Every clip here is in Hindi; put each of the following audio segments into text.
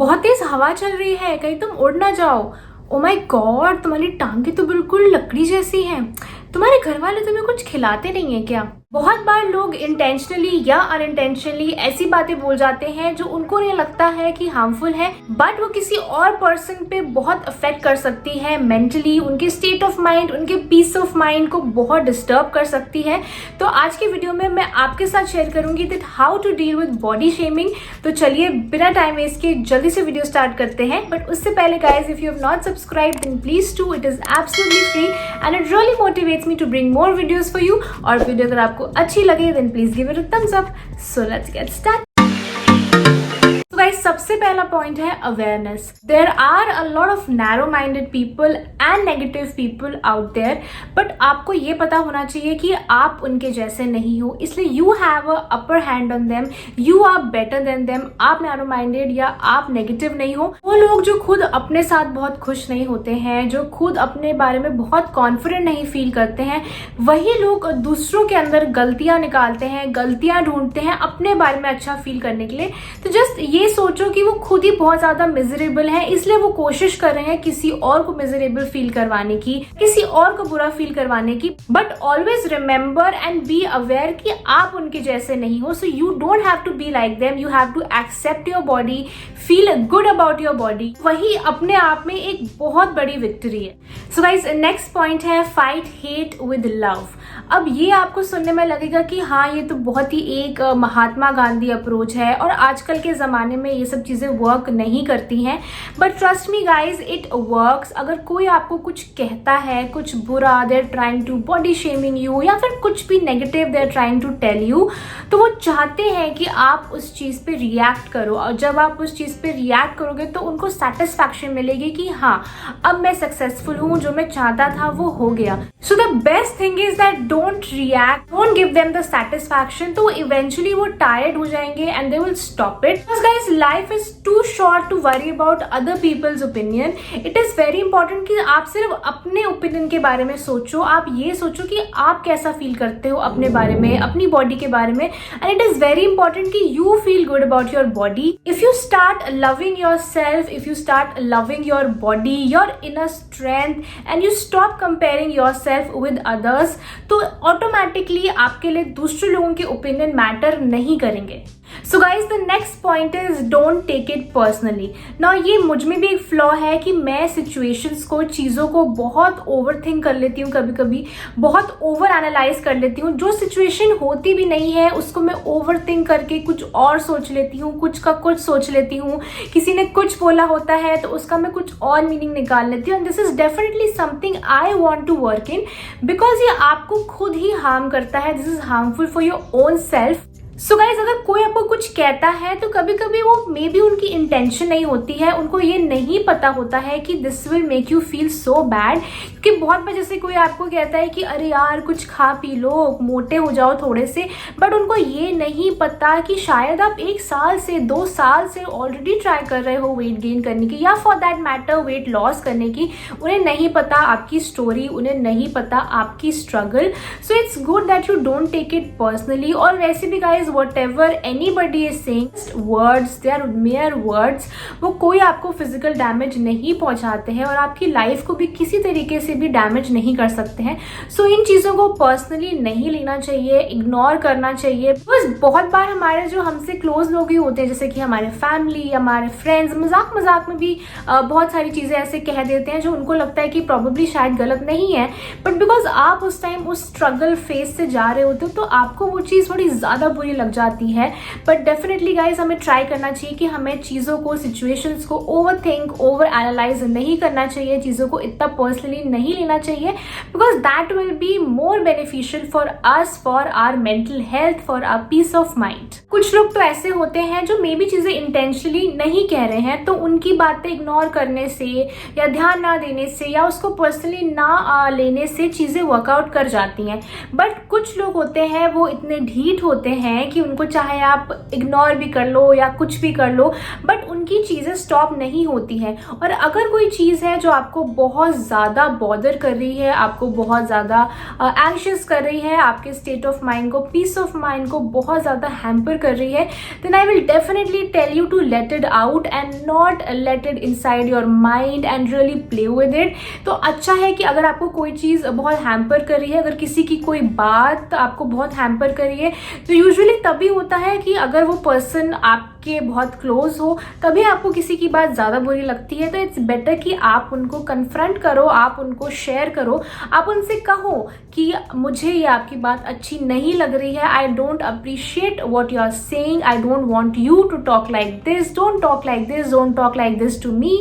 बहुत तेज हवा चल रही है, कहीं तुम उड़ ना जाओ। ओ माय गॉड, तुम्हारी टांगे तो बिल्कुल लकड़ी जैसी हैं। तुम्हारे घर वाले तुम्हें कुछ खिलाते नहीं है क्या? बहुत बार लोग इंटेंशनली या अनइंटेंशनली ऐसी बातें बोल जाते हैं जो उनको नहीं लगता है कि हार्मफुल है, बट वो किसी और पर्सन पे बहुत अफेक्ट कर सकती है मेंटली, उनके स्टेट ऑफ माइंड, उनके पीस ऑफ माइंड को बहुत डिस्टर्ब कर सकती है। तो आज की वीडियो में मैं आपके साथ शेयर करूंगी that how to deal with body shaming. तो चलिए बिना टाइम वेस्ट के जल्दी से वीडियो स्टार्ट करते हैं। बट उससे पहले guys, if you have not subscribe then please do, it is absolutely free and it really motivates me to bring more videos for you. और वीडियो अगर आपको अच्छी लगे then please give it a thumbs up. So let's get start. तो गाइस, सबसे पहला पॉइंट है awareness. There are a lot of narrow minded people and negative people out there, but आपको ये पता होना चाहिए कि आप उनके जैसे नहीं हो, इसलिए you have a upper hand on them, you are better than them. आप नैरो माइंडेड या आप नेगेटिव नहीं हो। वो लोग जो खुद अपने साथ बहुत खुश नहीं होते हैं, जो खुद अपने बारे में बहुत कॉन्फिडेंट नहीं फील करते हैं, वही लोग दूसरों के अंदर गलतियां निकालते हैं, गलतियां ढूंढते हैं अपने बारे में अच्छा फील करने के लिए। तो जस्ट ये सोचो कि वो खुद ही बहुत ज्यादा मिजरेबल है, इसलिए वो कोशिश कर रहे हैं किसी और को मिजरेबल फील करवाने की, किसी और को बुरा फील करवाने की। But always remember and be aware कि आप उनके जैसे नहीं हो। So you don't have to be like them, you have to accept your body, feel good about your body. वही अपने आप में एक बहुत बड़ी विक्ट्री है। सो गाइस, नेक्स्ट पॉइंट है फाइट हेट विद लव। अब ये आपको सुनने में लगेगा कि हाँ, ये तो बहुत ही एक महात्मा गांधी अप्रोच है और आजकल के जमाने में ये सब चीजें वर्क नहीं करती हैं। But trust me guys, it works. अगर कोई आपको कुछ कहता है, कुछ बुरा, they are trying to body shaming you, या फिर कुछ भी negative they are trying to tell you, तो वो चाहते हैं कि आप उस चीज पे रिएक्ट करो। और जब आप उस चीज पे रिएक्ट करोगे तो उनको सेटिस्फैक्शन मिलेगी कि हाँ, अब मैं सक्सेसफुल हूँ, जो मैं चाहता था वो हो गया। So the best thing is that don't react, don't give them the satisfaction. तो इवेंचुअली वो टायर्ड हो जाएंगे and they will stop it. Guys, life is too short to worry about other people's opinion. It is very important कि आप सिर्फ अपने ओपिनियन के बारे में सोचो। आप ये सोचो कि आप कैसा फील करते हो अपने बारे में, अपनी बॉडी के बारे में। And it is very important कि you feel good about your body. If you start loving yourself, if you start loving your body, your inner strength, and you stop comparing yourself with others, तो ऑटोमेटिकली आपके लिए दूसरे लोगों के ओपिनियन मैटर नहीं करेंगे। So guys, the next point is don't take it personally. ना ये मुझ में भी एक फ्लॉ है कि मैं सिचुएशंस को, चीज़ों को बहुत ओवर थिंक कर लेती हूँ, कभी कभी बहुत ओवर एनालाइज कर लेती हूँ। जो सिचुएशन होती भी नहीं है उसको मैं ओवर थिंक करके कुछ और सोच लेती हूँ, कुछ का कुछ सोच लेती हूँ। किसी ने कुछ बोला होता है तो उसका मैं कुछ और मीनिंग निकाल लेती हूँ। And this is definitely something I want to work in, because ये आपको खुद ही हार्म करता है। This is harmful for your own self. So guys, अगर कोई आपको कुछ कहता है तो कभी कभी वो मे बी उनकी इंटेंशन नहीं होती है, उनको ये नहीं पता होता है कि this will make you feel so bad. क्योंकि बहुत बार जैसे कोई आपको कहता है कि अरे यार कुछ खा पी लो, मोटे हो जाओ थोड़े से, बट उनको ये नहीं पता कि शायद आप 1 साल से 2 साल से ऑलरेडी ट्राई कर रहे हो वेट गेन करने की, या for that matter weight loss करने की। उन्हें नहीं पता आपकी स्टोरी, उन्हें नहीं पता आपकी struggle. So it's good that you don't take it personally. और वैसे भी guys, whatever anybody is saying, words, they are mere words। वो कोई आपको फिजिकल डैमेज नहीं पहुंचाते हैं और आपकी लाइफ को भी किसी तरीके से भी डैमेज नहीं कर सकते हैं। सो इन चीज़ों को पर्सनली नहीं लेना चाहिए, इग्नोर करना चाहिए। बस बहुत बार हमारे जो हमसे क्लोज लोग ही होते हैं, जैसे कि हमारे फैमिली, हमारे फ्रेंड्स, मजाक मजाक में भी बहुत सारी चीज़ें ऐसे कह देते हैं जो उनको लगता है कि प्रॉबेबली शायद गलत नहीं है, बट बिकॉज आप उस टाइम उस स्ट्रगल फेज से जा रहे होते हो तो आपको वो चीज़ थोड़ी ज़्यादा बुरी लग जाती है। बट डेफिनेटली गाइज, हमें ट्राई करना चाहिए कि हमें चीज़ों को, सिचुएशंस को ओवर थिंक, ओवर एनालाइज नहीं करना चाहिए, चीज़ों को इतना पर्सनली नहीं लेना चाहिए, because that will be more beneficial for us, for our mental health, for our peace of mind. कुछ लोग तो ऐसे होते हैं जो मे बी चीज़ें इंटेंशनली नहीं कह रहे हैं, तो उनकी बातें इग्नोर करने से या ध्यान ना देने से या उसको पर्सनली ना लेने से चीज़ें वर्कआउट कर जाती हैं। बट कुछ लोग होते हैं वो इतने ढीठ होते हैं कि उनको चाहे आप इग्नोर भी कर लो या कुछ भी कर लो, बट उनकी चीज़ें स्टॉप नहीं होती हैं। और अगर कोई चीज़ है जो आपको बहुत ज़्यादा बॉदर कर रही है, आपको बहुत ज़्यादा एंशियस कर रही है, आपके स्टेट ऑफ माइंड को, पीस ऑफ माइंड को बहुत ज़्यादा हैम्पर कर रही है, then I will definitely tell you to let it out and not let it inside your mind and really play with it. तो अच्छा है कि अगर आपको कोई चीज़ बहुत हैम्पर कर रही है, अगर किसी की कोई बात आपको बहुत हैम्पर कर रही है, तो यूजुअली तभी होता है कि अगर वो पर्सन आपके बहुत क्लोज हो, तभी आपको किसी की बात ज़्यादा बुरी लगती है। तो इट्स बेटर कि आप उनको कन्फ्रंट करो, आप उनको शेयर करो, आप उनसे कहो कि मुझे ये आपकी बात अच्छी नहीं लग रही है, I don't appreciate what you are saying, I don't want you to talk like this, don't talk like this, don't talk like this to me.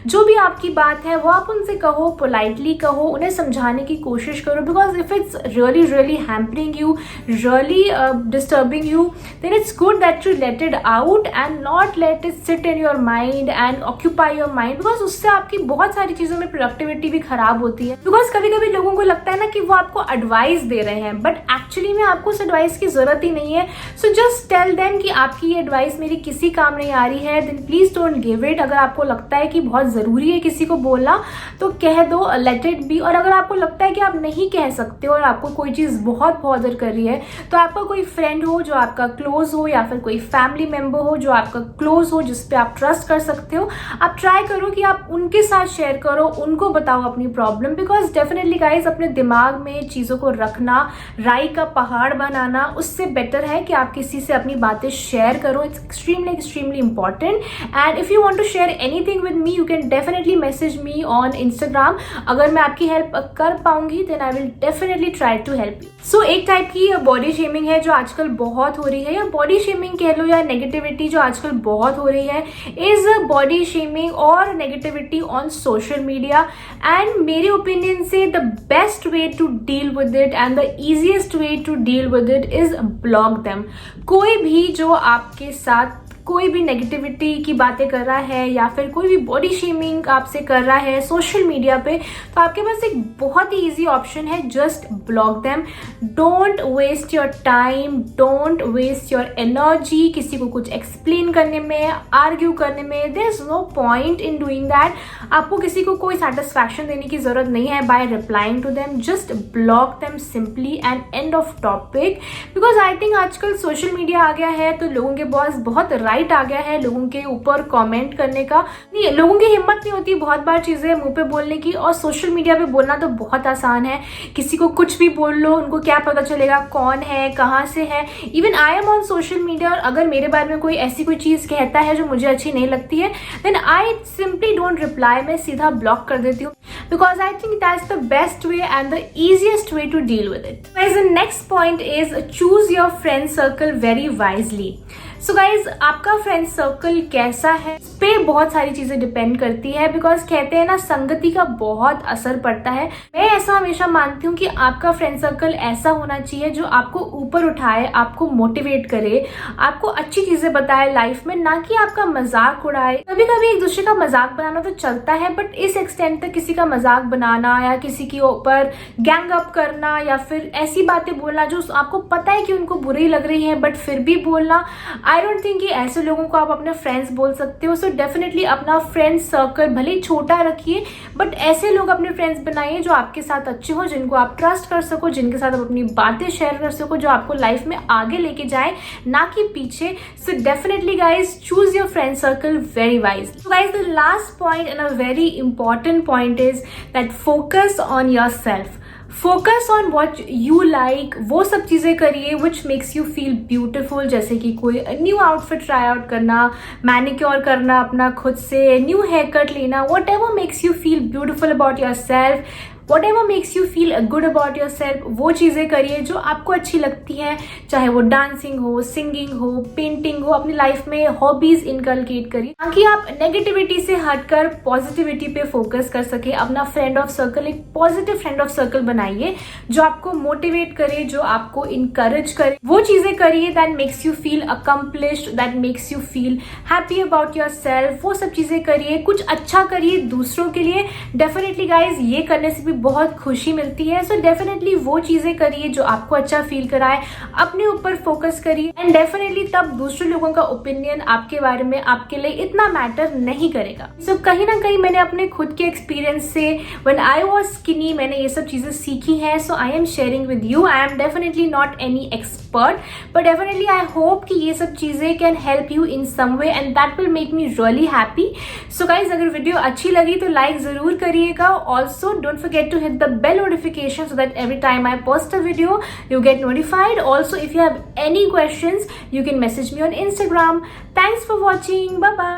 जो भी आपकी बात है वो आप उनसे कहो, पोलाइटली कहो, उन्हें समझाने की कोशिश करो, because if it's really really hampering you, really disturbing you, then it's good that you let it out and not let it sit in your mind and occupy your mind, because उससे आपकी बहुत सारी चीज़ों में प्रोडक्टिविटी भी खराब होती है। बिकॉज कभी कभी लोगों को लगता है ना कि वो आपको एडवाइस दे रहे हैं, बट एक्चुअली में आपको उस एडवाइस की जरूरत ही नहीं है। सो जस्ट टेल देम कि आपकी ये एडवाइस मेरी किसी काम नहीं आ रही है, then please don't give it. अगर आपको लगता है कि बहुत जरूरी है किसी को बोलना तो कह दो, लेट इट बी। और अगर आपको लगता है कि आप नहीं कह सकते और आपको कोई चीज़ बहुत बॉदर कर रही है, तो आपका कोई फ्रेंड हो जो आपका क्लोज हो, या फिर कोई फैमिली मेंबर हो जो आपका क्लोज हो, जिस पे आप ट्रस्ट कर सकते हो, आप ट्राई करो कि आप उनके साथ शेयर करो, उनको बताओ अपनी प्रॉब्लम। बिकॉज डेफिनेटली गाइज अपने दिमाग में चीज़ों को रखना, राई का पहाड़ बनाना, उससे बेटर है कि आप किसी से अपनी बातें शेयर करो। It's extremely important. And if you want to share anything with me, you can definitely message me on Instagram. अगर मैं आपकी हेल्प कर पाऊंगी then I will definitely try to help you. So एक टाइप की बॉडी शेमिंग है जो आजकल बहुत हो रही है, या बॉडी शेमिंग कह लो, या नेगेटिविटी जो आजकल बहुत हो रही है, इज बॉडी शेमिंग और negativity on social media. And मेरे ओपिनियन से the best way to deal with it and the easiest way to deal with it is block them. कोई भी जो आपके साथ कोई भी नेगेटिविटी की बातें कर रहा है या फिर कोई भी बॉडी शेमिंग आपसे कर रहा है सोशल मीडिया पे, तो आपके पास एक बहुत ही इजी ऑप्शन है, just block them. Don't waste your time, don't waste your energy किसी को कुछ एक्सप्लेन करने में, आर्ग्यू करने में। There is no point in doing that. आपको किसी को कोई सेटिस्फैक्शन देने की जरूरत नहीं है by replying to them, just block them simply and end of topic. Because I think आजकल सोशल मीडिया आ गया है तो लोगों के पास बहुत राइट आ गया है लोगों के ऊपर कमेंट करने का। नहीं, लोगों की हिम्मत नहीं होती बहुत बार चीजें मुंह पे बोलने की, और सोशल मीडिया पे बोलना तो बहुत आसान है। किसी को कुछ भी बोल लो, उनको क्या पता चलेगा कौन है, कहाँ से है। Even I am on social media, और अगर मेरे बारे में कोई ऐसी कोई चीज कहता है जो मुझे अच्छी नहीं लगती है, then I simply don't reply, मैं सीधा ब्लॉक कर देती हूँ। Because I think that's the best way and the easiest way to deal with it. Guys, the next point is choose your friend circle very wisely. So guys, आपका फ्रेंड सर्कल कैसा है इस पे बहुत सारी चीजें डिपेंड करती है। बिकॉज कहते हैं ना, संगति का बहुत असर पड़ता है। मैं ऐसा हमेशा मानती हूँ कि आपका फ्रेंड सर्कल ऐसा होना चाहिए जो आपको ऊपर उठाए, आपको मोटिवेट करे, आपको अच्छी चीजें बताए लाइफ में, ना कि आपका मजाक उड़ाए। कभी कभी एक दूसरे का मजाक बनाना तो चलता है, बट इस एक्सटेंट तक किसी का मजाक बनाना या किसी के ऊपर गैंग अप करना या फिर ऐसी बातें बोलना जो आपको पता है कि उनको बुरी लग रही है बट फिर भी बोलना, आई डोंट थिंक कि ऐसे लोगों को आप अपने फ्रेंड्स बोल सकते हो। सो डेफिनेटली अपना फ्रेंड सर्कल भले ही छोटा रखिए, बट ऐसे लोग अपने फ्रेंड्स बनाइए जो आपके साथ अच्छे हो, जिनको आप ट्रस्ट कर सको, जिनके साथ आप अपनी बातें शेयर कर सको, जो आपको लाइफ में आगे लेके जाए, ना कि पीछे। So definitely guys, choose your friend circle very wisely. So guys, the last point and a very important point is that focus on your self. Focus on what you like, वो सब चीज़ें करिए which makes you feel beautiful, जैसे कि कोई न्यू आउटफिट ट्राई आउट करना, मैनिक्योर करना अपना खुद से, न्यू हेयर कट लेना, what ever makes you feel beautiful about your self, what ever makes you feel good about your self, वो चीज़ें करिए जो आपको अच्छी लगती हैं। चाहे वो डांसिंग हो, सिंगिंग हो, पेंटिंग हो, अपनी लाइफ में हॉबीज इनकलकेट करिए, ताकि आप नेगेटिविटी से हटकर पॉजिटिविटी पे फोकस कर सके। अपना फ्रेंड ऑफ सर्कल एक पॉजिटिव फ्रेंड ऑफ सर्कल बनाइए जो आपको मोटिवेट करे, जो आपको इनकरेज करे। वो चीज़ें करिए that makes you feel accomplished, that makes you feel happy about your self. वो सब चीज़ें करिए, कुछ अच्छा करिए दूसरों के लिए। डेफिनेटली गाइज, ये करने से भी बहुत खुशी मिलती है। सो डेफिनेटली वो चीज़ें करिए जो आपको अच्छा फील कराए, अपने ऊपर फोकस करिए एंड डेफिनेटली तब दूसरे लोगों का ओपिनियन आपके बारे में आपके लिए इतना मैटर नहीं करेगा। सो कहीं ना कहीं मैंने अपने खुद के एक्सपीरियंस से व्हेन आई वाज स्किनी मैंने ये सब चीज़ें सीखी हैं। So I am sharing with you. I am definitely not any expert but definitely I hope कि ये सब चीज़ें can help you in some way and that will make me really happy. So guys अगर वीडियो अच्छी लगी तो लाइक ज़रूर करिएगा। Also don't forget to hit the bell notification so that every time I post a video you get notified. Also if you have any questions you can message me on Instagram. Thanks for watching. Bye bye.